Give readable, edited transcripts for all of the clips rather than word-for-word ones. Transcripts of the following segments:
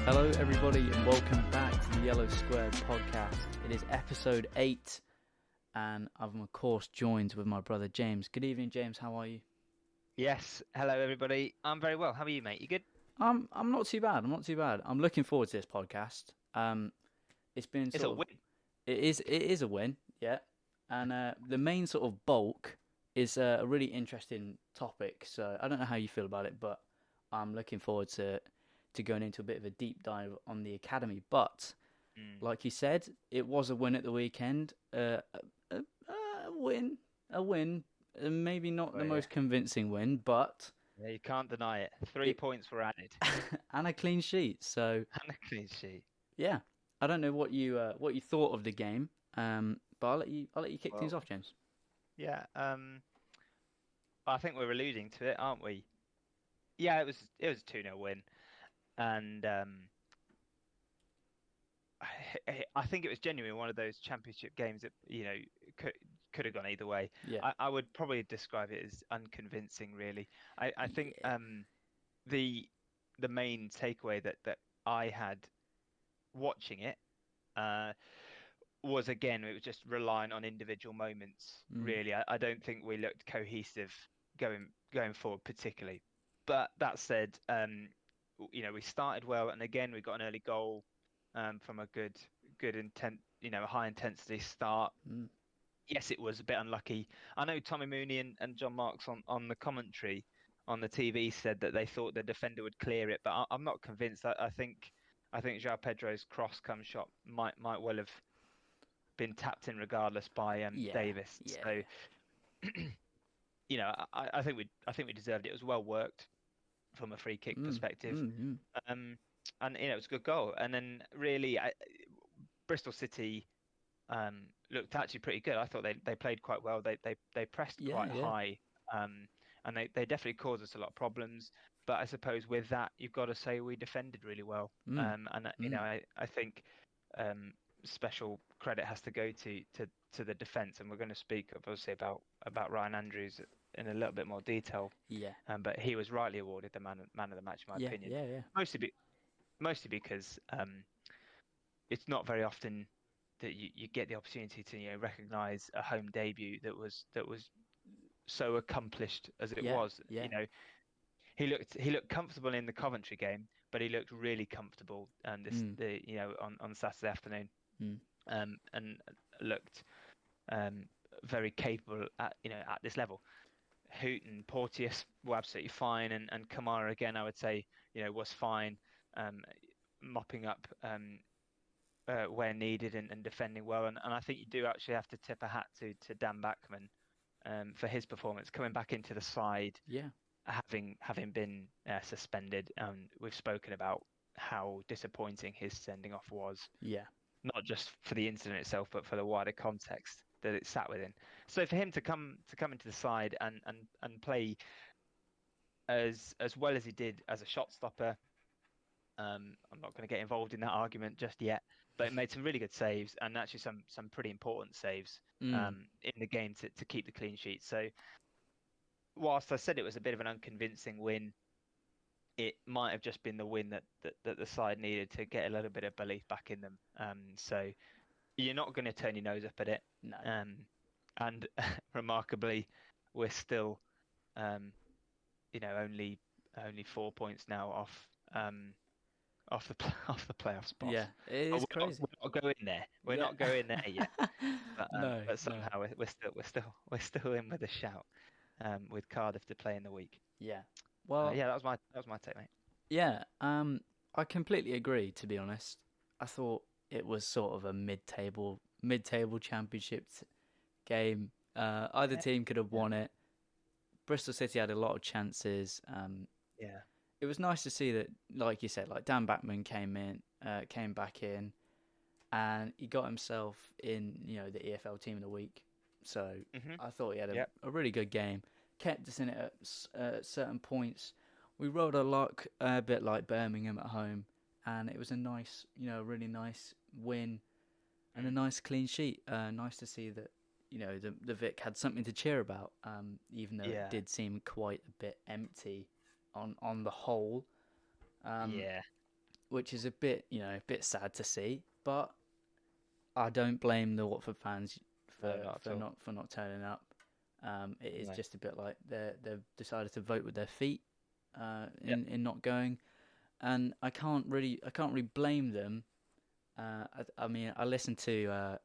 Hello, everybody, and welcome back to the Yellow Squared podcast. It is episode 8, and I'm, of course, joined with my brother James. Good evening, James. How are you? Yes, hello everybody. I'm very well. How are you, mate? You good? I'm not too bad. I'm not too bad. I'm looking forward to this podcast. It's been It's a win. it is a win, yeah. And the main sort of bulk is a really interesting topic. So I don't know how you feel about it, but I'm looking forward to going into a bit of a deep dive on the academy. But Mm. like you said, it was a win at the weekend. A win, a win. Maybe not the Well, yeah. most convincing win, but Yeah, you can't deny it. 3 it points were added and a clean sheet. So and a clean sheet. yeah, I don't know what you thought of the game, but I'll let you kick things Well, off, James. yeah. I think we're alluding to it, aren't we? Yeah, it was a 2-0 win, and I think it was genuinely one of those championship games that could could have gone either way. Yeah, I would probably describe it as unconvincing, really. I think yeah, the the main takeaway that I had watching it uh, was again, it was just relying on individual moments, mm, really. I don't think we looked cohesive going forward particularly. But that said, we started well, and again we got an early goal from a good intent, a high intensity start. mm, Yes, it was a bit unlucky. I know Tommy Mooney and John Marks on the commentary on the TV said that they thought the defender would clear it, but I'm not convinced. I think João Pedro's cross come shot might well have been tapped in regardless by yeah, Davis. yeah, So I think we deserved it. It was well worked from a free kick mm, perspective, mm, mm. um, and it was a good goal. And then really, Bristol City looked actually pretty good. I thought they played quite well. They pressed Yeah, quite yeah, high, and they definitely caused us a lot of problems. But I suppose with that, you've got to say we defended really well. mm, And mm, I think um, special credit has to go to the defence, and we're going to speak obviously about Ryan Andrews in a little bit more detail. yeah, But he was rightly awarded the man of the match, in my yeah, opinion, yeah, yeah, mostly mostly because it's not very often that you get the opportunity to recognise a home debut that was so accomplished as it yeah, was. yeah, He looked comfortable in the Coventry game, but he looked really comfortable mm, on Saturday afternoon, mm, and looked um, very capable at this level. Hoot and Porteous were absolutely fine, and Kamara again, I would say, was fine, um, mopping up where needed and defending well. And I think you do actually have to tip a hat to Dan Bachman for his performance coming back into the side, yeah, having been suspended. We've spoken about how disappointing his sending off was, yeah, not just for the incident itself, but for the wider context that it sat within. So for him to come into the side and play as well as he did as a shot stopper. I'm not going to get involved in that argument just yet, but it made some really good saves and actually some pretty important saves mm, in the game to keep the clean sheet. So whilst I said it was a bit of an unconvincing win, it might have just been the win that the side needed to get a little bit of belief back in them. So you're not going to turn your nose up at it. no, Um, and remarkably, we're still um, only 4 points now off the off the playoff yeah, spots. it But is we're not, crazy. we're not going there. We're Yeah, not going there yet. But no, no, somehow we're still in with a shout. With Cardiff to play in the week. yeah. Well, Yeah, that was my take, mate. yeah, I completely agree, to be honest. I thought it was sort of a mid-table championship game. Either Yeah, team could have yeah, won it. Bristol City had a lot of chances. yeah. It was nice to see that, like you said, like Dan Bachman came back in, and he got himself in, the EFL Team of the Week. So Mhm. I thought he had Yep. a really good game. Kept us in it at certain points. We rode our luck a bit like Birmingham at home, and it was a nice, really nice win and a Mm. nice clean sheet. Nice to see that, the Vic had something to cheer about, even though it Yeah. did seem quite a bit empty on the whole. Um, Yeah. which is a bit, a bit sad to see. But I don't blame the Watford fans No, not at all. for not turning up. It is No. just a bit like they've decided to vote with their feet Yep. in not going, and I can't really blame them. I mean, I listened to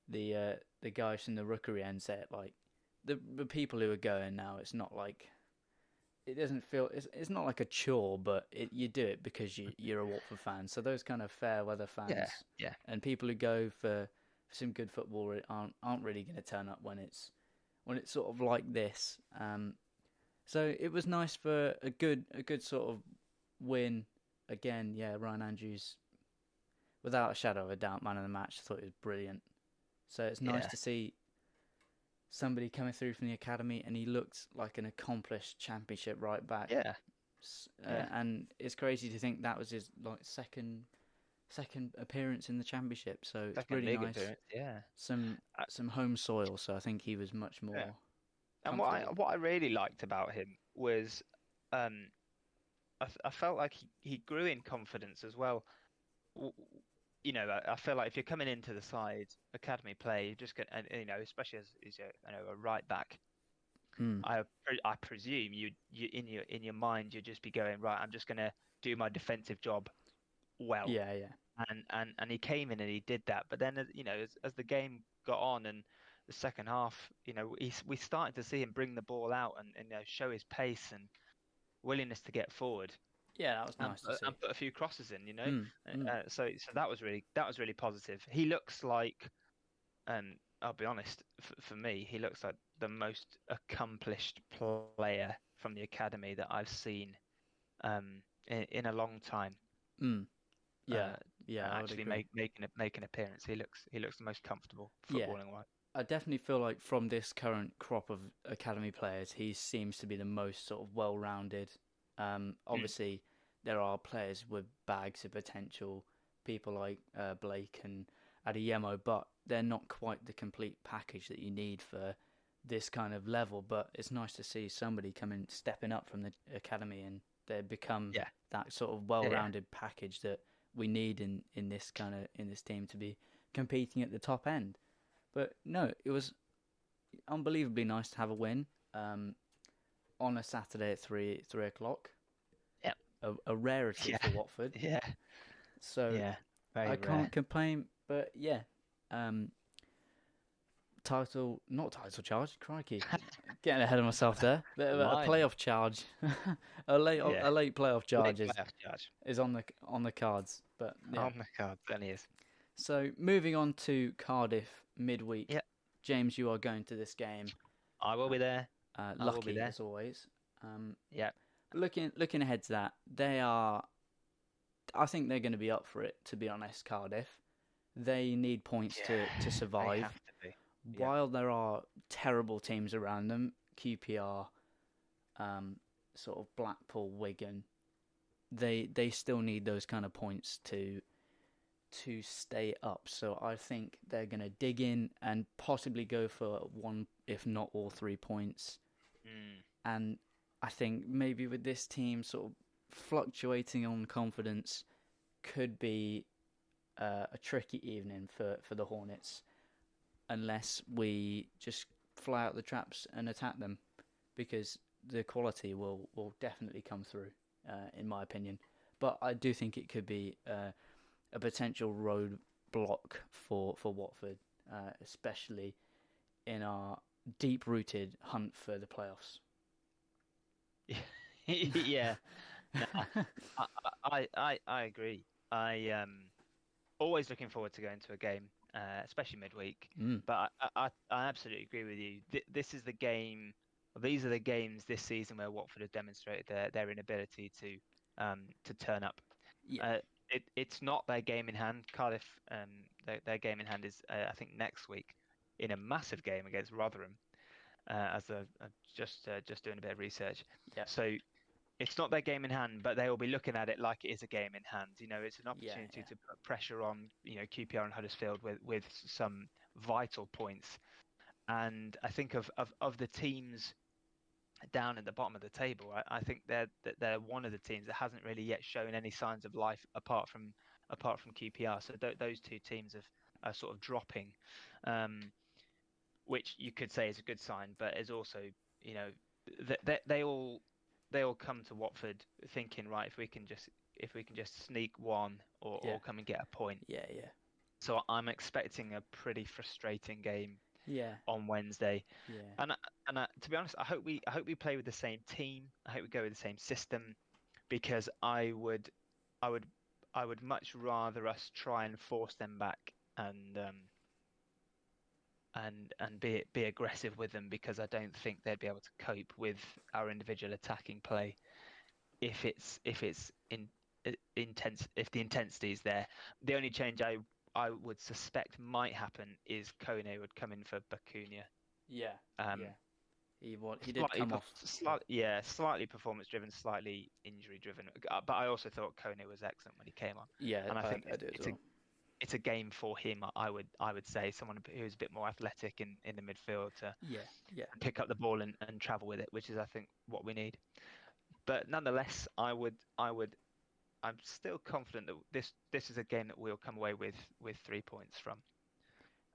the guys from the Rookery end say it like the people who are going now. It's not like it doesn't feel it's not like a chore, but you do it because you're a Watford fan. So those kind of fair weather Yeah. fans Yeah. and people who go for some good football aren't really going to turn up when it's sort of like this. So it was nice for a good sort of win again. Yeah, Ryan Andrews, without a shadow of a doubt, man of the match. I thought he was brilliant. So it's nice Yeah. to see somebody coming through from the academy, and he looked like an accomplished Championship right back. Yeah. Yeah. And it's crazy to think that was his like second appearance in the Championship. So it's Second really league nice. appearance. Yeah. Some Uh, some home soil. So I think he was much yeah. more And comfortable. what I really liked about him was, um, I felt like he grew in confidence as well. W- I feel like if you're coming into the side academy play, you're just going, and especially as a right back, Mm. I presume you in your mind you'd just be going, right, I'm just gonna do my defensive job well, Yeah, yeah, and he came in and he did that. But then as the game got on and the second half, we started to see him bring the ball out and show his pace and willingness to get forward yeah. That was nice to see. and put a few crosses in. Mm. Mm. So that was really positive. He looks like, and I'll be honest, for me, he looks like the most accomplished player from the academy that I've seen in a long time. Mm. Yeah, Uh, yeah. I would actually agree. make an appearance. He looks the most comfortable Yeah, footballing wise. I definitely feel like from this current crop of academy players, he seems to be the most sort of well-rounded. Mm, Obviously, there are players with bags of potential, people like Blake and Adeyemo, but they're not quite the complete package that you need for this kind of level. But it's nice to see somebody coming, stepping up from the academy, and they become yeah, that sort of yeah. well-rounded package that we need in this in this team to be competing at the top end. But no, it was unbelievably nice to have a win on a Saturday at 3 o'clock. Yep. A rarity Yeah, for Watford. yeah, So yeah. Very I rare. can't complain. But yeah, um, not title charge. Crikey, getting ahead of myself there. Bit of a Blimey. playoff charge, Yeah, a late playoff late charge playoff charge is on the cards. But yeah. on the card. Certainly is. So moving on to Cardiff midweek. Yeah, James, you are going to this game. I will be there. I will be Lucky there. as always. Yeah, Looking ahead to that, they are. I think they're going to be up for it. To be honest, Cardiff. They need points to yeah. They survive. have to be. Yeah. While there are terrible teams around them, QPR, sort of Blackpool, Wigan, they still need those kind of points to stay up. So I think they're going to dig in and possibly go for one, if not all 3 points. Mm. And I think maybe with this team sort of fluctuating on confidence could be a tricky evening for the Hornets unless we just fly out the traps and attack them because the quality will definitely come through, in my opinion. But I do think it could be a potential roadblock for Watford, especially in our deep-rooted hunt for the playoffs. Yeah. No, I agree. I always looking forward to going to a game, especially midweek. Mm. But I absolutely agree with you. This is the game. These are the games this season where Watford have demonstrated their inability to turn up. Yeah, Uh, it's not their game in hand. Cardiff, their game in hand is I think next week in a massive game against Rotherham. As just doing a bit of research, yeah, so it's not their game in hand, but they will be looking at it like it is a game in hand. It's an yeah, opportunity yeah, to put pressure on QPR and Huddersfield with some vital points. And I think of the teams down at the bottom of the table. I think they're one of the teams that hasn't really yet shown any signs of life apart from QPR. So those two teams are sort of dropping, um, which you could say is a good sign, but is also, you know, they all come to Watford thinking, right, if we can just sneak one Yeah. or come and get a point. Yeah. Yeah. So I'm expecting a pretty frustrating game Yeah. on Wednesday. Yeah. And to be honest, I hope we play with the same team. I hope we go with the same system, because I would I would much rather us try and force them back and be aggressive with them, because I don't think they'd be able to cope with our individual attacking play if it's intense, if the intensity is there. The only change I would suspect might happen is Kone would come in for Bacuna. Yeah. Um, Yeah. He did come off. Slightly performance driven, slightly injury driven. But I also thought Kone was excellent when he came on, Yeah, and I think I do as well. it's a game for him. I would say someone who's a bit more athletic in the midfield to Yeah. Yeah. pick up the ball and travel with it, which is, I think, what we need. But nonetheless, I'm still confident that this is a game that we'll come away with 3 points from.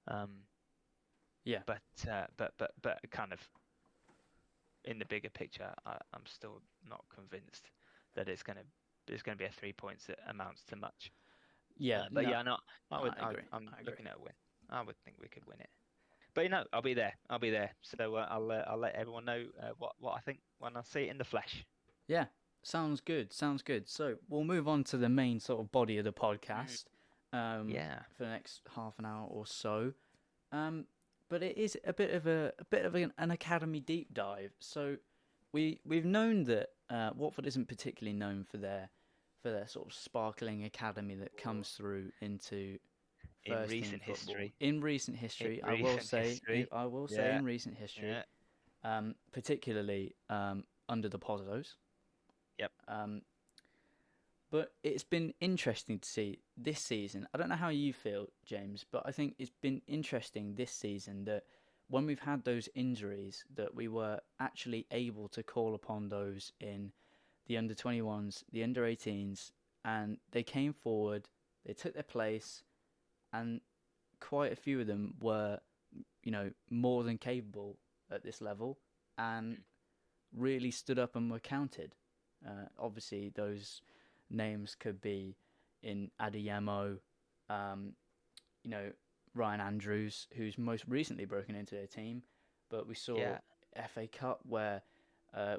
Um, Yeah. but kind of in the bigger picture, I'm still not convinced that it's gonna be a 3 points that amounts to much. Yeah. But No, yeah, no, I agree. I'm I agree. looking at a win. I would think we could win it. But I'll be there. I'll be there. So I'll let everyone know what I think when I see it in the flesh. Yeah. Sounds good. Sounds good. So we'll move on to the main sort of body of the Mm, podcast yeah. for the next half an hour or so. Um, but it is a bit of an academy deep dive. So we've known that Watford isn't particularly known for their sort of sparkling academy that comes through into In first team recent football. history. In recent In history, recent history. I will say Yeah. in recent history, Yeah. particularly under the Pozzos. Yep. But it's been interesting to see this season. I don't know how you feel, James, but I think it's been interesting this season that when we've had those injuries, that we were actually able to call upon those in the under 21s, the under 18s, and they came forward, they took their place, and quite a few of them were, more than capable at this level and really stood up and were counted. Obviously, those names could be in Adeyemo, um, you know, Ryan Andrews, who's most recently broken into their team. But we saw Yeah. FA Cup where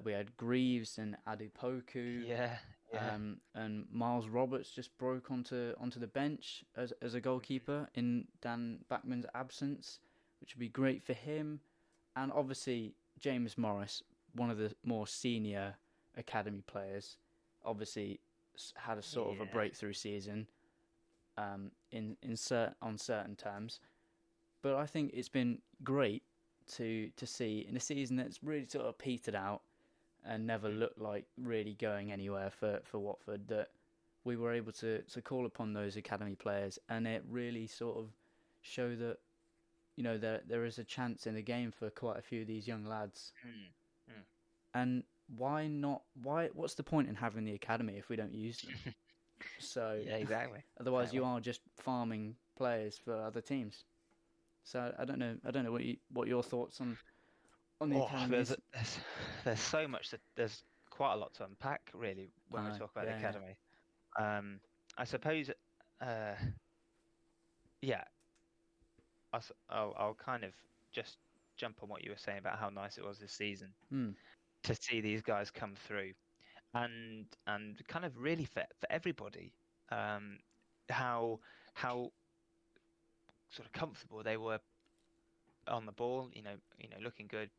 we had Greaves and Adepoku, Yeah. Yeah. and Miles Roberts just broke onto the bench as a goalkeeper in Dan Backman's absence, which would be great for him. And obviously James Morris, one of the more senior academy players, obviously had a sort of a Yeah. breakthrough season, on certain terms. But I think it's been great to see in a season that's really sort of petered out and never looked like really going anywhere for Watford, that we were able to call upon those academy players, and it really sort of show that there is a chance in the game for quite a few of these young lads. Mm, mm. And why not? What's the point in having the academy if we don't use them? So Yeah, exactly. otherwise, you Exactly. are just farming players for other teams. So I don't know. I don't know what your thoughts on the Oh, there's academies. there's so much there's quite a lot to unpack, really, I when we know. talk about the Yeah, yeah, academy. I suppose, uh, yeah, I'll kind of just jump on what you were saying about how nice it was this season mm, to see these guys come through, and kind of really for everybody, um, how sort of comfortable they were on the ball, looking good,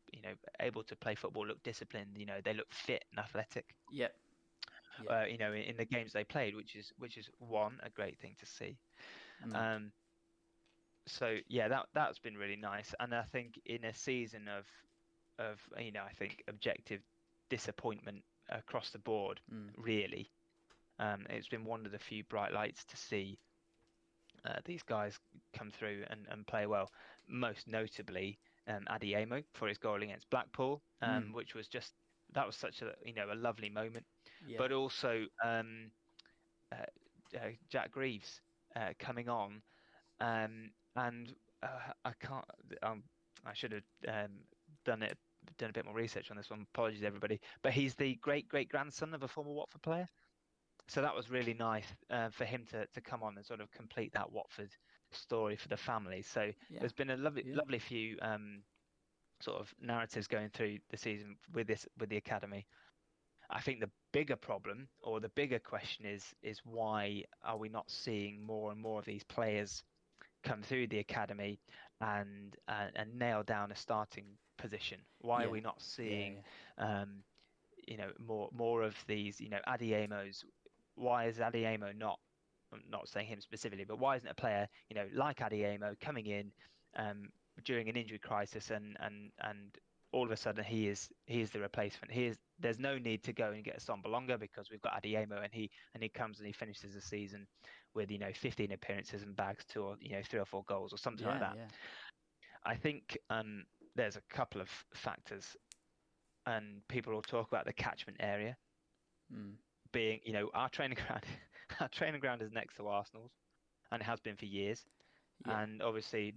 able to play football, look disciplined, they look fit and athletic, yep, yeah, in the games they played, which is one, a great thing to see. mm, So yeah, that's been really nice, and I think in a season of I think objective disappointment across the board, mm, really, it's been one of the few bright lights to see these guys come through and play well. Most notably, Adeyemo for his goal against Blackpool, mm, which was just that was such a a lovely moment. Yeah. But also uh, Jack Greaves coming on, and I can't. Um, I should have done it done a bit more research on this one. Apologies, everybody. But he's the great grandson of a former Watford player, so that was really nice for him to come on and sort of complete that Watford story for the family. So Yeah. there's been a Yeah. lovely few sort of narratives going through the season with the academy. I think the bigger problem or the bigger question is why are we not seeing more and more of these players come through the academy and nail down a starting position? Why are Yeah. we not Yeah. seeing Yeah. more of these Adiemos? Why is Adiemo not? I'm not saying him specifically, but why isn't a player like Adiemo coming in um, during an injury crisis and all of a sudden he is the replacement. There's no need to go and get a Sombalonga because we've got Adiemo and he comes and he finishes the season with 15 appearances and bags 3 or 4 goals or something like Yeah. that. Yeah. I think there's a couple of factors, and people will talk about the catchment area Mm. being, our training ground. Our training ground is next to Arsenal's, and it has been for years. Yeah. And obviously,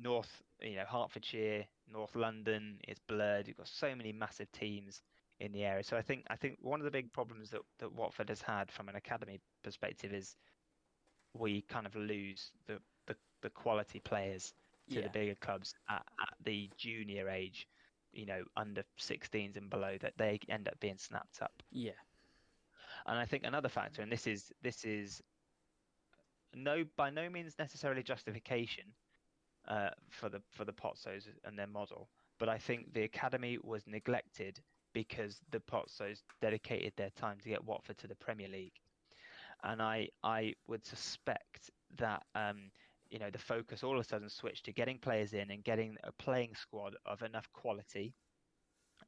Hertfordshire, North London is blurred. You've got so many massive teams in the area. So I think one of the big problems that Watford has had from an academy perspective is we kind of lose the quality players to the Yeah. bigger clubs at the junior age, under 16s and below, that they end up being snapped up. Yeah. And I think another factor, and this is by no means necessarily justification for the Pozzos and their model, but I think the academy was neglected because the Pozzos dedicated their time to get Watford to the Premier League, and I would suspect that the focus all of a sudden switched to getting players in and getting a playing squad of enough quality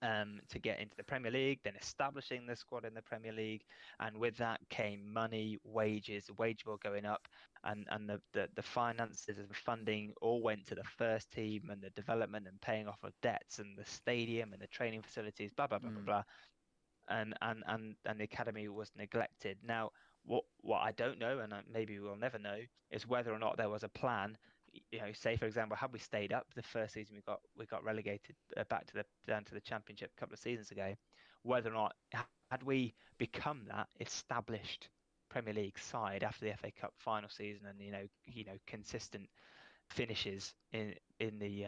to get into the Premier League, then establishing the squad in the Premier League, and with that came money, wages, the wage bill going up, and the finances and funding all went to the first team and the development and paying off of debts and the stadium and the training facilities, blah blah blah blah Mm. blah, and the academy was neglected. Now, what I don't know, and maybe we'll never know, is whether or not there was a plan. Say for example, had we stayed up the first season, we got relegated back down to the Championship a couple of seasons ago. Whether or not had we become that established Premier League side after the FA Cup final season and consistent finishes in the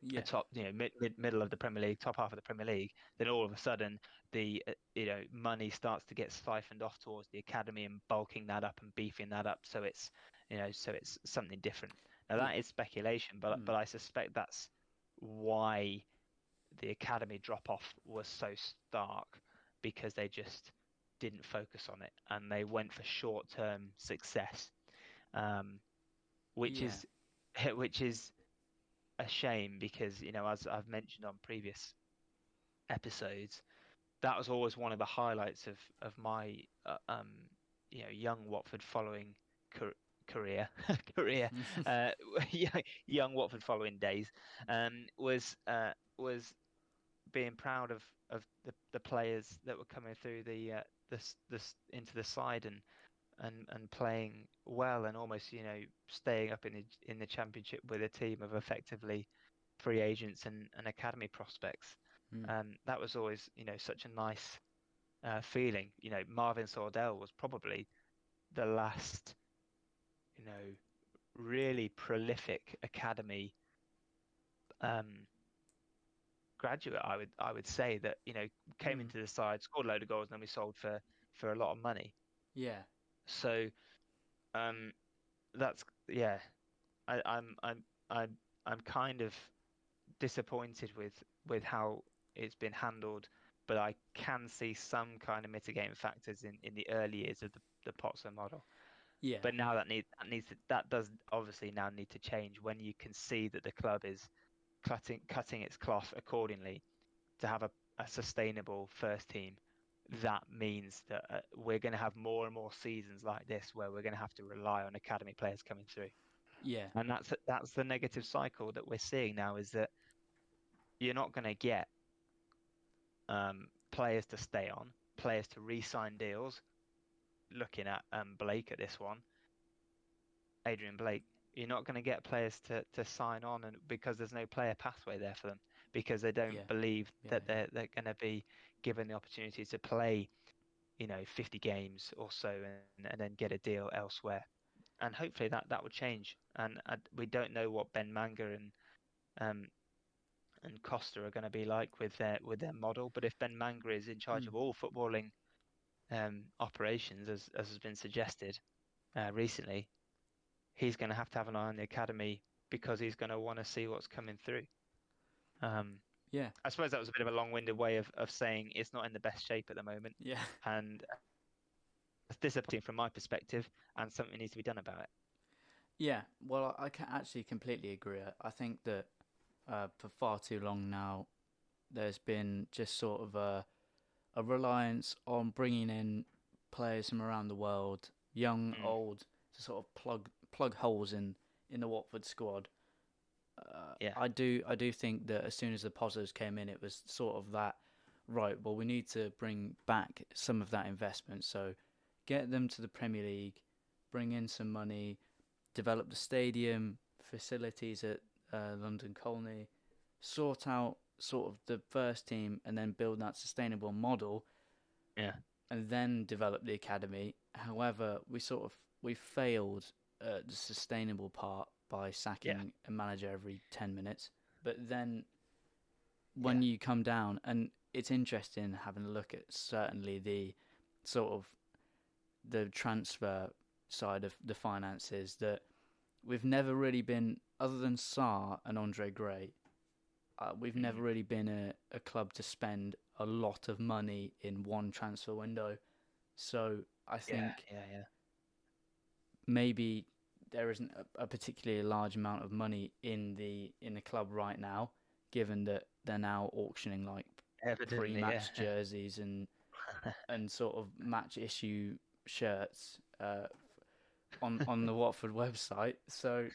Yeah. top, middle of the Premier League, top half of the Premier League, then all of a sudden the money starts to get siphoned off towards the academy and bulking that up and beefing that up, so it's something different. Now Yeah. that is speculation, but Mm. but I suspect that's why the academy drop off was so stark, because they just didn't focus on it and they went for short-term success, um, which Yeah. is which is a shame because, as I've mentioned on previous episodes, that was always one of the highlights of my young Watford following career career uh, young Watford following days, was being proud of the players that were coming through into the side and playing well and almost staying up in the championship with a team of effectively free agents and academy prospects. Mm. That was always such a nice feeling. Marvin Sordell was probably the last really prolific academy um, graduate. I would say that came Mm. into the side, scored a load of goals, and then we sold for a lot of money. Yeah. So um, that's yeah. I, I'm I'm I'm I'm kind of disappointed with how it's been handled, but I can see some kind of mitigating factors in the early years of the Pozzo model. Yeah. But now that does obviously now need to change when you can see that the club is cutting its cloth accordingly to have a sustainable first team. That means that we're going to have more and more seasons like this where we're going to have to rely on academy players coming through. Yeah. And that's the negative cycle that we're seeing now, is that you're not going to get players to stay on, players to re-sign deals. Looking at Blake at this one, Adrian Blake, you're not going to get players to sign on, and because there's no player pathway there for them, because they don't Yeah, believe yeah, that they're going to be given the opportunity to play, 50 games or so, and then get a deal elsewhere. And hopefully that would change. And we don't know what Ben Manga um, and Costa are going to be like with their model. But if Ben Manga is in charge mm, of all footballing operations, as has been suggested recently, he's going to have an eye on the academy because he's going to want to see what's coming through. Um, yeah, I suppose that was a bit of a long-winded way of saying it's not in the best shape at the moment, yeah. and it's disappointing from my perspective, and something needs to be done about it. Yeah, well, I can actually completely agree. I think that for far too long now, there's been just sort of a reliance on bringing in players from around the world, young, Mm, old, to sort of plug holes in the Watford squad. yeah, I do think that as soon as the Pozzos came in, it was sort of that, right, well, we need to bring back some of that investment. So get them to the Premier League, bring in some money, develop the stadium, facilities at London Colney, sort out sort of the first team, and then build that sustainable model, yeah, and then develop the academy. However, we failed at the sustainable part by yeah, sacking a manager every 10 minutes. But then yeah, when you come down, and it's interesting having a look at certainly the sort of the transfer side of the finances, that we've never really been, other than Sarr and Andre Gray, we've never mm, really been a club to spend a lot of money in one transfer window. So I yeah, think yeah, yeah. maybe there isn't a particularly large amount of money in the club right now, given that they're now auctioning like Evidently, yeah, pre-match jerseys and sort of match issue shirts on the Watford website. So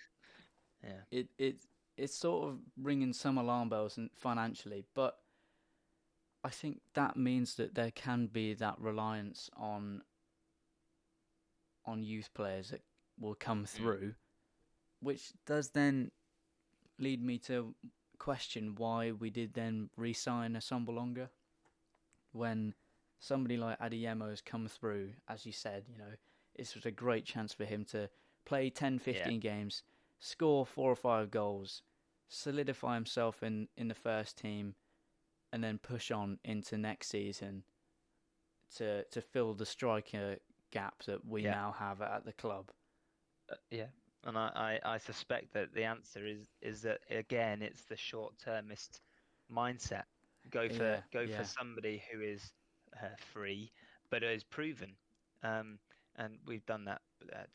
yeah, it's sort of ringing some alarm bells financially, but I think that means that there can be that reliance on youth players that will come mm, through, which does then lead me to question why we did then re-sign Assombalonga when somebody like Adeyemo has come through. As you said, this was a great chance for him to play 10, yeah, 15 games, score 4 or 5 goals, solidify himself in the first team, and then push on into next season to fill the striker gap that we yeah, now have at the club. yeah. And I suspect that the answer is that again it's the short-termist mindset. Yeah, Go for yeah, somebody who is free, but is proven. Um, and we've done that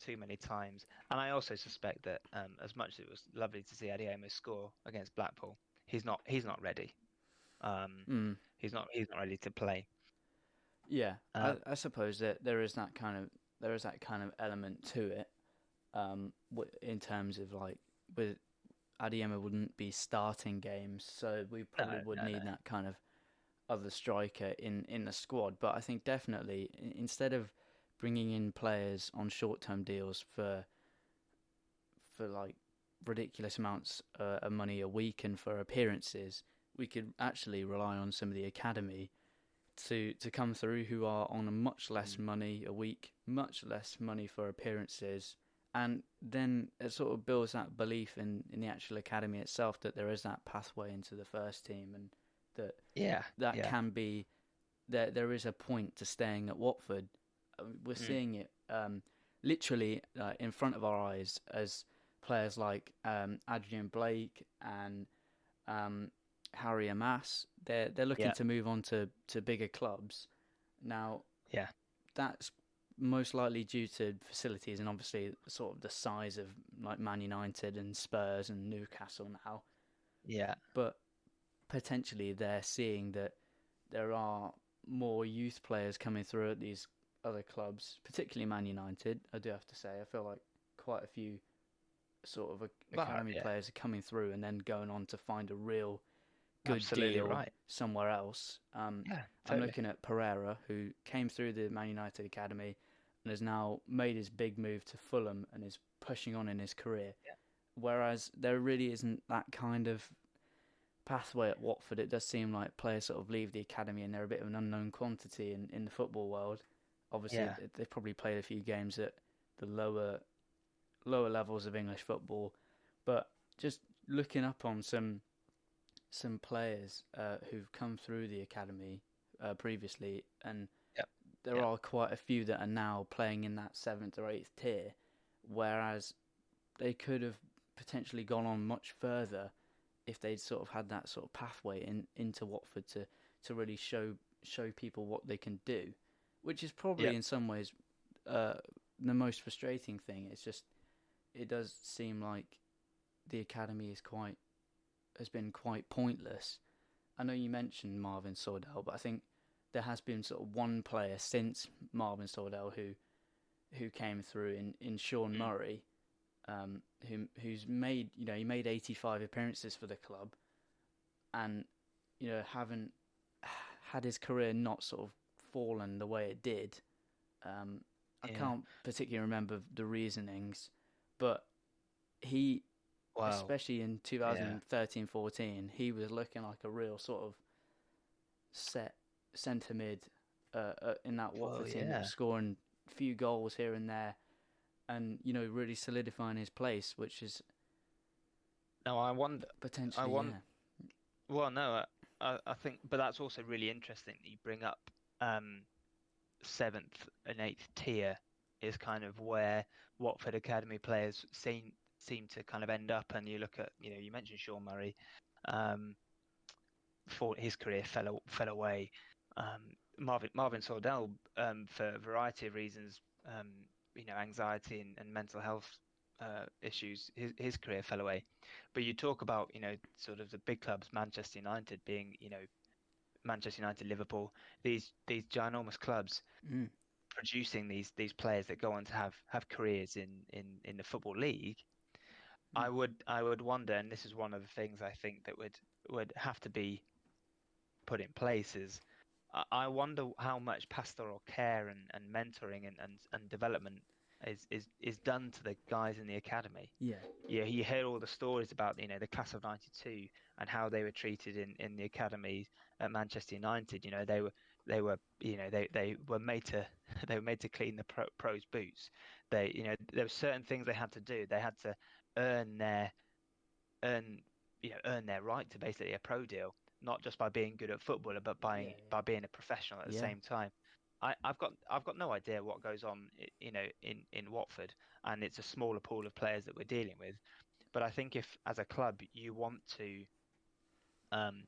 too many times. And I also suspect that as much as it was lovely to see Adeyemo score against Blackpool, he's not ready. Um, mm, he's not ready to play. yeah. Uh, I suppose that there is that kind of element to it. In terms of like with Adeyemo wouldn't be starting games, so we no, probably would no, no. need that kind of other striker in the squad. But I think definitely instead of bringing in players on short-term deals for like ridiculous amounts of money a week and for appearances, we could actually rely on some of the academy to come through who are on a much less Mm, money a week, much less money for appearances, and then it sort of builds that belief in the actual academy itself that there is that pathway into the first team and that yeah, that yeah. can be there is a point to staying at Watford. We're Mm, seeing it literally in front of our eyes as players like Adrian Blake and um, Harry Amas. They're looking yeah, to move on to bigger clubs. Now yeah, that's most likely due to facilities and obviously sort of the size of like Man United and Spurs and Newcastle now. yeah. But potentially they're seeing that there are more youth players coming through at these other clubs, particularly Man United. I do have to say, I feel like quite a few sort of But academy yeah, players are coming through and then going on to find a real good Absolutely deal right. somewhere else. Yeah, I'm totally. looking at Pereira, who came through the Man United academy and has now made his big move to Fulham and is pushing on in his career. Yeah. Whereas there really isn't that kind of pathway at Watford. It does seem like players sort of leave the academy and they're a bit of an unknown quantity in the football world. Obviously, Yeah. they've probably played a few games at the lower levels of English football, but just looking up on some players who've come through the academy previously, and Yeah. there Yeah. are quite a few that are now playing in that seventh or eighth tier, whereas they could have potentially gone on much further if they'd sort of had that sort of pathway into Watford to really show people what they can do, which is Yeah. probably in some ways uh, the most frustrating thing. It's just it does seem like the academy has been quite pointless. I know you mentioned Marvin Sordell, but I think there has been sort of one player since Marvin Sordell who came through in Sean Mm. Murray, who's made he made 85 appearances for the club, and haven't had his career not sort of fallen the way it did. I Yeah. can't particularly remember the reasonings, but he, Wow. especially in Yeah. 2013-14, he was looking like a real sort of set centre mid in that Well, Watford team that was yeah. scoring a few goals here and there, and really solidifying his place, which is No, I potentially want, well, no, I think, but that's also really interesting that you bring up um, seventh and eighth tier is kind of where Watford Academy players seem to kind of end up. And you look at, you mentioned Sean Murray, um, for his career fell away. Marvin Sordell, for a variety of reasons, anxiety and mental health issues, his career fell away. But you talk about, sort of the big clubs, Manchester United being, Manchester United, Liverpool, these ginormous clubs mm, producing these players that go on to have careers in the football league. mm, I would wonder, and this is one of the things I think that would have to be put in place is I wonder how much pastoral care and mentoring and development is done to the guys in the academy. yeah, Yeah, you hear all the stories about the class of '92 and how they were treated in the academies at Manchester United. They were made to they were made to clean the pros' boots. There were certain things they had to do. They had to earn their earn earn their right to basically a pro deal, not just by being good at football, but yeah, by being a professional at the yeah, same time. I've got no idea what goes on, in Watford, and it's a smaller pool of players that we're dealing with. But I think if, as a club, um,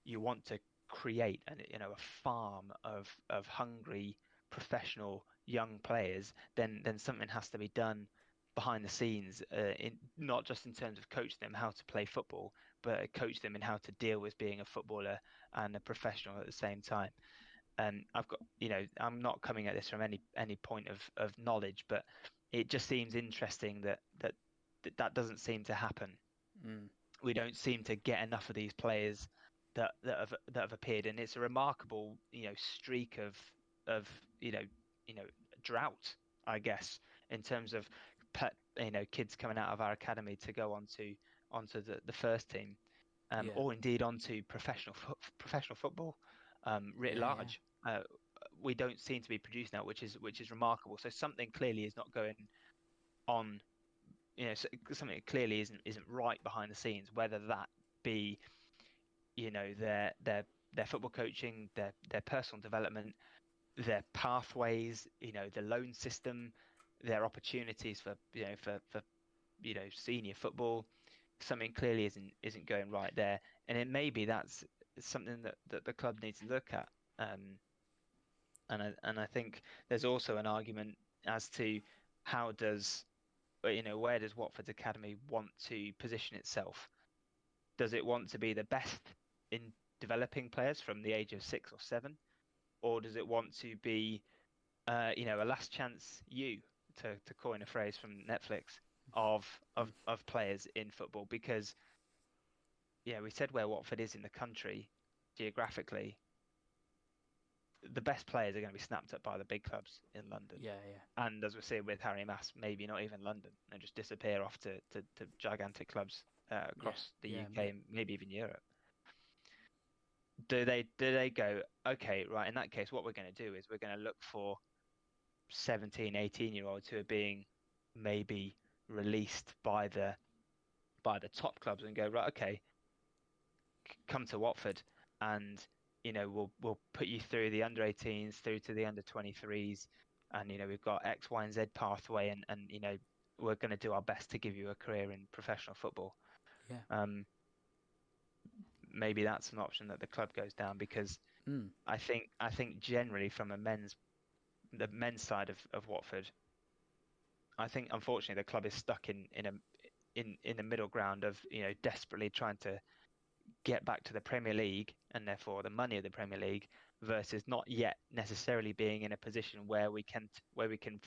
you want to create a farm of hungry professional young players, then something has to be done behind the scenes, in not just in terms of coach them how to play football, but coach them in how to deal with being a footballer and a professional at the same time. And I'm not coming at this from any point of knowledge, but it just seems interesting that doesn't seem to happen. mm, We don't seem to get enough of these players that have appeared, and it's a remarkable streak of you know drought, I guess, in terms of kids coming out of our academy to go onto the first team, yeah, or indeed onto professional football, writ yeah, yeah, large. We don't seem to be producing that, which is remarkable. So something clearly is not going on. Something clearly isn't right behind the scenes, whether that be their football coaching, their personal development, their pathways, the loan system, their opportunities for senior football. Something clearly isn't going right there, and it maybe that's something that the club needs to look at. And I think there's also an argument as to how does where does Watford's academy want to position itself? Does it want to be the best in developing players from the age of 6 or 7, or does it want to be, a last chance to coin a phrase from Netflix of mm, of of players in football? Because we said where Watford is in the country geographically. The best players are going to be snapped up by the big clubs in London. Yeah, yeah, And as we see with Harry Mass, maybe not even London, and just disappear off to gigantic clubs yeah, across the yeah, UK, and maybe even Europe. Do they go, okay, right, in that case, what we're going to do is we're going to look for 17, 18-year-olds who are being maybe released by the top clubs and go, right, okay, come to Watford and we'll put you through the under 18s through to the under 23s, and we've got X, Y, and Z pathway, and we're going to do our best to give you a career in professional football. yeah. Maybe that's an option that the club goes down, because Mm. I think generally from the men's side of Watford, I think unfortunately the club is stuck in the middle ground of desperately trying to get back to the Premier League and therefore the money of the Premier League, versus not yet necessarily being in a position where we can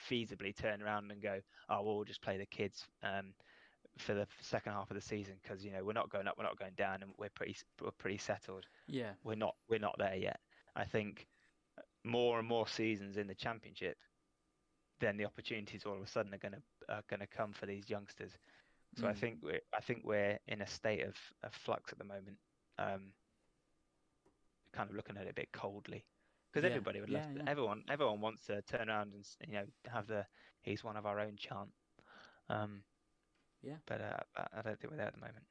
feasibly turn around and go, oh, well, we'll just play the kids for the second half of the season, because we're not going up, we're not going down, and we're pretty settled. Yeah, We're not there yet. I think more and more seasons in the Championship, then the opportunities all of a sudden are gonna come for these youngsters. So I mm. think we're in a state of flux at the moment. Um, Kind of looking at it a bit coldly, because Yeah, everybody would love yeah, to, yeah. everyone wants to turn around and have the "he's one of our own" chant. Um, Yeah. but I don't think we're there at the moment.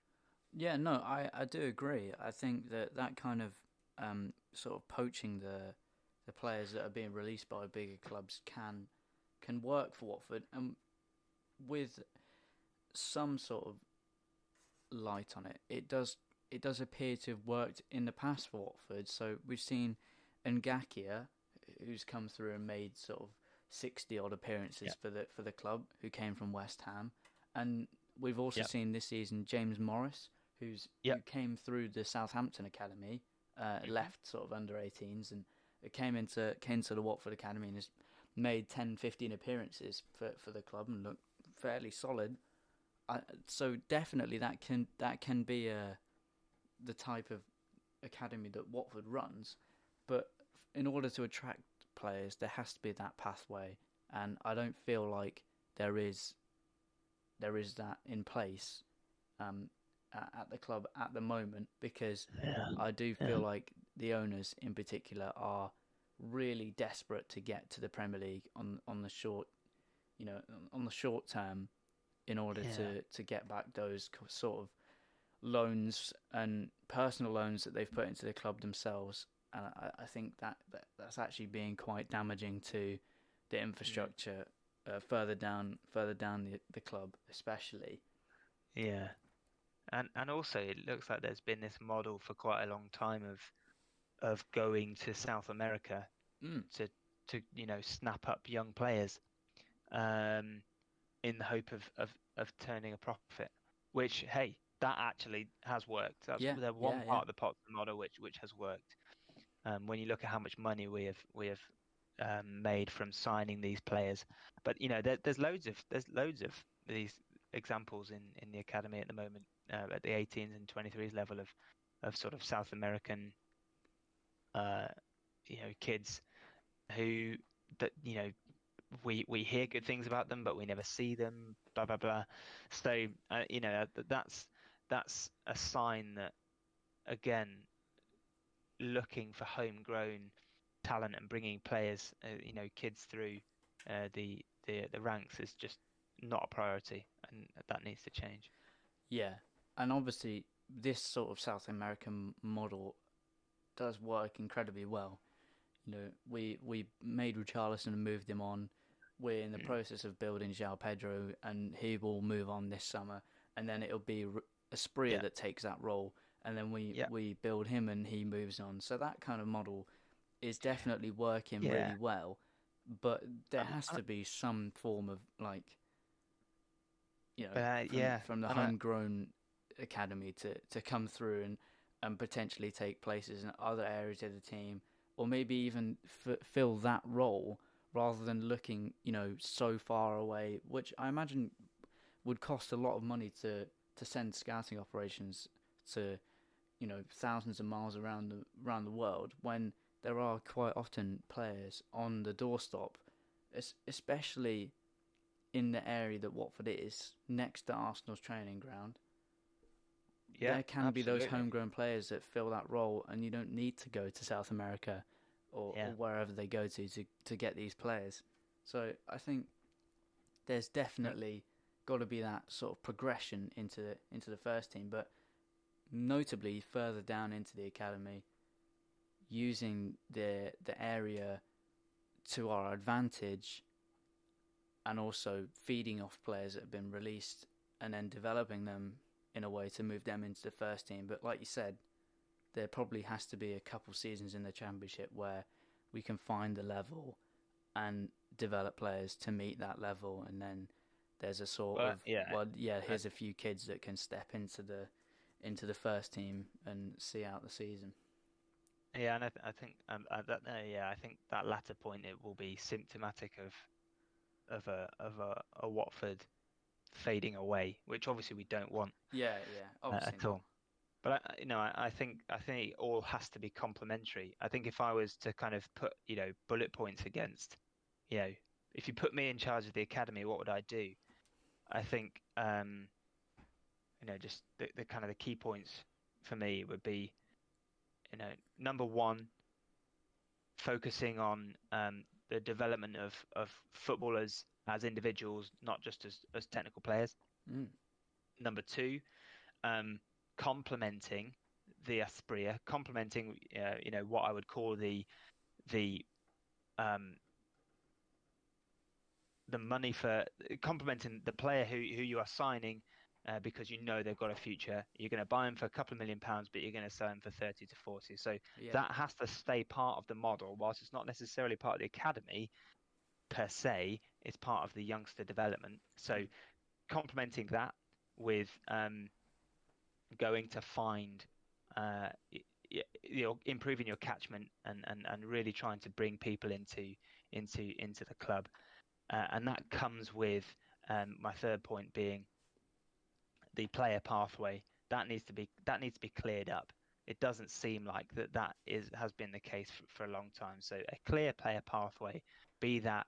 Yeah, no, I do agree. I think that that kind of sort of poaching the players that are being released by bigger clubs can work for Watford, and with some sort of light on it, it does appear to have worked in the past for Watford. So we've seen Ngakia, who's come through and made sort of 60 odd Yeah, appearances for the club, who came from West Ham, and we've also yeah, seen this season James Morris, yeah. who came through the Southampton academy, Hmm. left sort of under 18s and came to the Watford academy and has made 10, 15 appearances for the club and looked fairly solid. So definitely that can be the type of academy that Watford runs, but in order to attract players, there has to be that pathway, and I don't feel like there is that in place um, at the club at the moment, because Yeah, I do yeah, feel like the owners in particular are really desperate to get to the Premier League on the short, on the short term, in order yeah. to get back those sort of loans and personal loans that they've put into the club themselves. And I think that's actually being quite damaging to the Mm, infrastructure further down the club, especially. yeah. And also it looks like there's been this model for quite a long time of going to South America Mm, to snap up young players, um, in the hope of turning a profit, which, hey, that actually has worked. That's yeah, the one yeah, yeah, part of the Pozzo model which has worked. When you look at how much money we have made from signing these players, but there's loads of these examples in the academy at the moment, at the 18s and 23s level of sort of South American uh, kids who that we hear good things about them, but we never see them. Blah blah blah. So that's a sign that, again, looking for homegrown talent and bringing players, kids through the ranks is just not a priority, and that needs to change. yeah. And obviously, this sort of South American model does work incredibly well. We made Richarlison and moved him on. We're in the Mm. process of building João Pedro, and he will move on this summer. And then it'll be Espria Yeah, that takes that role, and then we yeah, we build him and he moves on. So that kind of model is definitely working yeah. really well. But there And, has and to be some form of like, but from yeah, the and I homegrown academy to come through and potentially take places in other areas of the team, or maybe even fill that role rather than looking so far away, which I imagine would cost a lot of money to send scouting operations to thousands of miles around the world, when there are quite often players on the doorstep, especially in the area that Watford is, next to Arsenal's training ground. Yeah, There can be those absolutely. homegrown players that fill that role, and you don't need to go to South America or Yeah. wherever they go to get these players. So I think there's Mm. definitely got to be that sort of progression into the first team, but notably further down into the academy, using the area to our advantage, and also feeding off players that have been released and then developing them in a way to move them into the first team. But like you said, there probably has to be a couple seasons in the championship where we can find the level and develop players to meet that level, and then there's a sort But of, yeah, well, yeah, uh, here's a few kids that can step into the first team and see out the season. yeah, and I think that yeah, I think that latter point, it will be symptomatic of a Watford fading away, which obviously we don't want Yeah, yeah, obviously at not. all. But I think it all has to be complementary. I think if I was to kind of put bullet points against, you know, if you put me in charge of the academy, what would I do? I think just the kind of the key points for me would be, number one, focusing on the development of footballers as individuals, not just as technical players. Mm, Number two, um, complementing the Aspria, complementing what I would call the um, the money for complementing the player who you are signing, because they've got a future. You're going to buy them for a couple of £1 million, but you're going to sell them for 30 to 40. So yeah. that has to stay part of the model, whilst it's not necessarily part of the academy per se. It's part of the youngster development. So Mm, complementing that with going to find improving your catchment, and really trying to bring people into the club, and that comes with my third point being the player pathway. That needs to be cleared up. It doesn't seem like that has been the case for a long time. So a clear player pathway, be that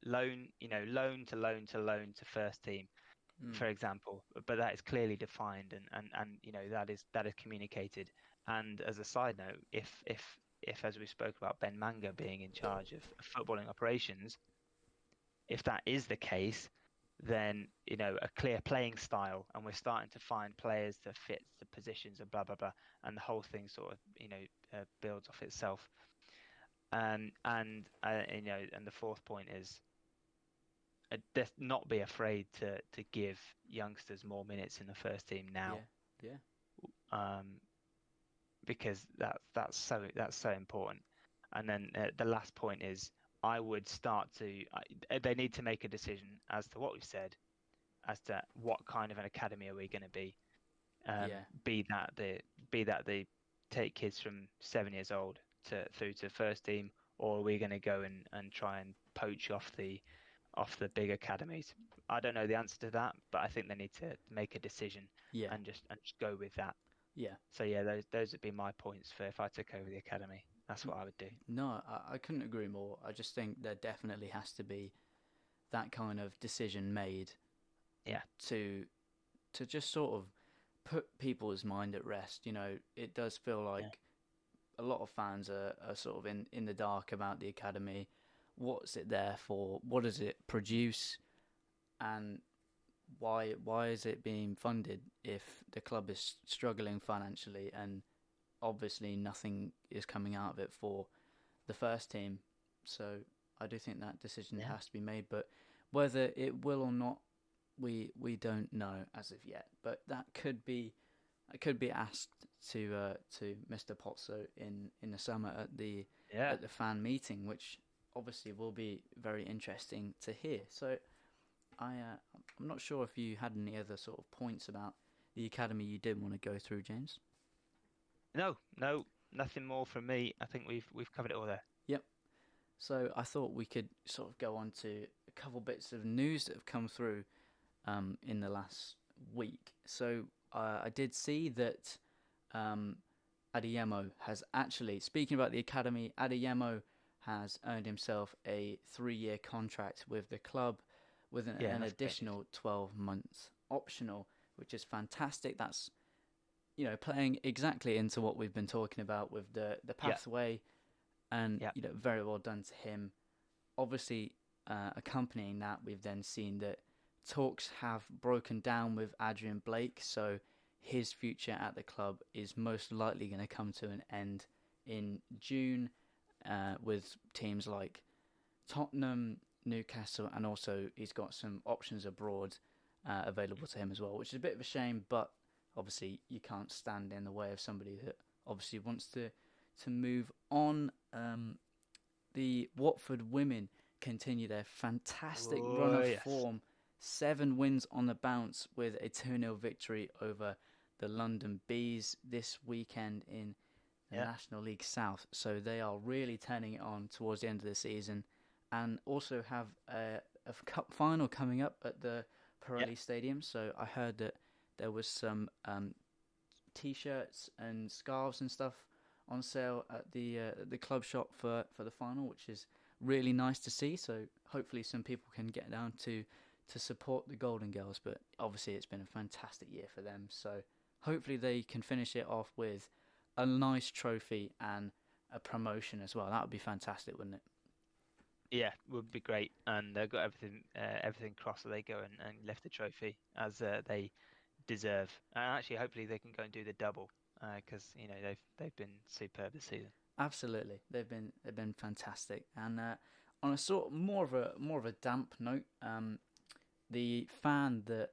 loan to loan to loan to first team, mm, for example, but that is clearly defined, and that is communicated. And as a side note, if as we spoke about Ben Manga being in charge of footballing operations, if that is the case, then a clear playing style, and we're starting to find players to fit the positions and blah blah blah, and the whole thing sort of builds off itself. And the fourth point is, not be afraid to give youngsters more minutes in the first team now, yeah, yeah. um, because that's so important. And then the last point is, I would start to they need to make a decision as to what we've said, as to what kind of an academy are we going to be. Yeah. Be that they take kids from 7 years old to through to first team, or are we going to go and try and poach off the big academies? I don't know the answer to that, but I think they need to make a decision Yeah, and just go with that. yeah. So yeah, those would be my points for if I took over the academy. That's N- what I would do. No, I couldn't agree more. I just think there definitely has to be that kind of decision made Yeah, to just sort of put people's mind at rest. It does feel yeah, like a lot of fans are sort of in the dark about the academy. What's it there for? What does it produce? And why is it being funded if the club is struggling financially, and obviously nothing is coming out of it for the first team? So I do think that decision yeah. has to be made, but whether it will or not, we don't know as of yet. But that could be asked to Mr. Pozzo in the summer Yeah. at the fan meeting, which obviously will be very interesting to hear. So I'm not sure if you had any other sort of points about the academy you did want to go through, James. No, no, nothing more from me. I think we've covered it all there. Yep. So I thought we could sort of go on to a couple bits of news that have come through in the last week. So I did see that Adeyemo has actually, speaking about the academy, Adeyemo has earned himself a 3-year contract with the club with Yeah, an that's great news. additional 12 months optional, which is fantastic. That's, playing exactly into what we've been talking about with the Yeah, pathway, and, yeah, very well done to him. Obviously, accompanying that, we've then seen that talks have broken down with Adrian Blake, so his future at the club is most likely going to come to an end in June, with teams like Tottenham, Newcastle, and also he's got some options abroad available to him as well, which is a bit of a shame, but obviously you can't stand in the way of somebody that obviously wants to move on. The Watford women continue their fantastic run Oh of yes, form. 7 wins on the bounce with a 2-0 victory over the London Bees this weekend in the yeah, National League South. So they are really turning it on towards the end of the season, and also have a cup final coming up at the yeah, Pirelli Stadium. So I heard that there was some t-shirts and scarves and stuff on sale at the club shop for the final, which is really nice to see. So hopefully some people can get down to support the Golden Girls. But obviously it's been a fantastic year for them. So hopefully they can finish it off with a nice trophy and a promotion as well. That would be fantastic, wouldn't it? yeah. Would be great, and they've got everything crossed so they go and lift the trophy as they deserve. And actually, hopefully, they can go and do the double because they've been superb this season. Absolutely, they've been fantastic. And on a sort of more of a damp note, the fan that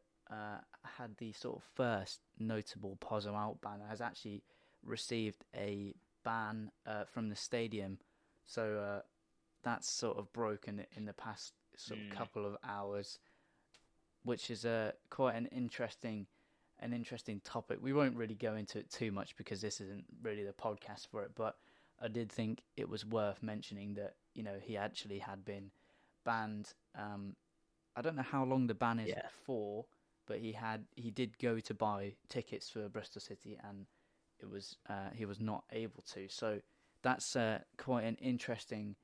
had the sort of first notable Pozzo out banner has actually received a ban from the stadium. So that's sort of broken in the past sort of Mm, couple of hours, which is quite an interesting topic. We won't really go into it too much because this isn't really the podcast for it, but I did think it was worth mentioning that he actually had been banned. I don't know how long the ban is yeah, for, but he did go to buy tickets for Bristol City, and he was not able to. So that's quite an interesting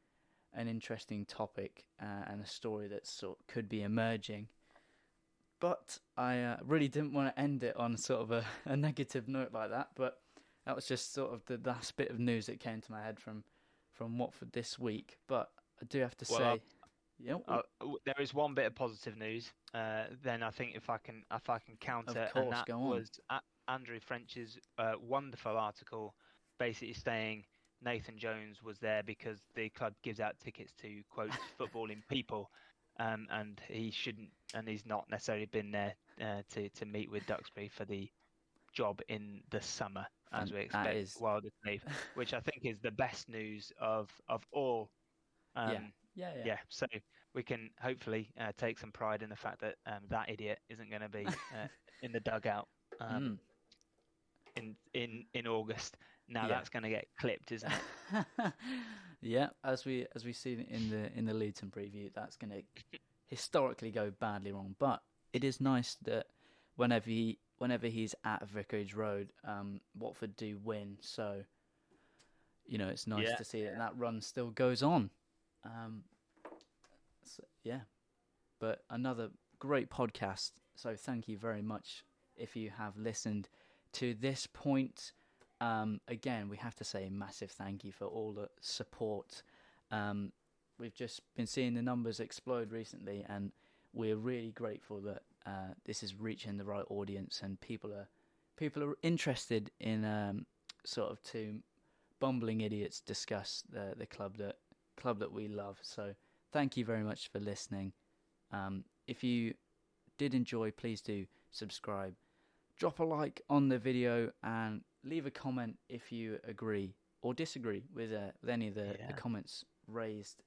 topic, and a story that could be emerging. But I really didn't want to end it on sort of a negative note like that. But that was just sort of the last bit of news that came to my head from Watford this week. But I do have to well, say, yeah, there is one bit of positive news. Then I think if I can of counter, and course, that go on. was Andrew French's wonderful article, basically saying Nathan Jones was there because the club gives out tickets to quote footballing people, and he shouldn't, and he's not necessarily been there to meet with Duxbury for the job in the summer as we That expect is, Wilder to leave, which I think is the best news of all. yeah, Um, yeah, yeah. yeah, so we can hopefully take some pride in the fact that that idiot isn't going to be in the dugout Mm. in August. Now Yeah. that's going to get clipped, isn't it? Yeah, as we see in the Luton preview, that's going to historically go badly wrong. But it is nice that whenever he's at Vicarage Road, Watford do win. So it's nice Yeah, to see that run still goes on. Um, so, yeah, but another great podcast. So thank you very much if you have listened to this point. Again, we have to say a massive thank you for all the support. Um, we've just been seeing the numbers explode recently, and we're really grateful that this is reaching the right audience, and people are interested in sort of two bumbling idiots discuss the club that we love. So thank you very much for listening. If you did enjoy, please do subscribe, drop a like on the video, and leave a comment if you agree or disagree with any of the yeah. comments raised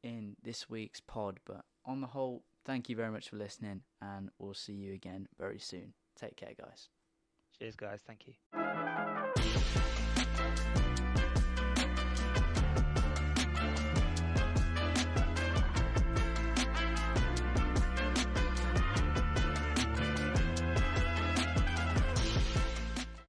in this week's pod. But on the whole, thank you very much for listening, and we'll see you again very soon. Take care, guys. Cheers, guys. Thank you.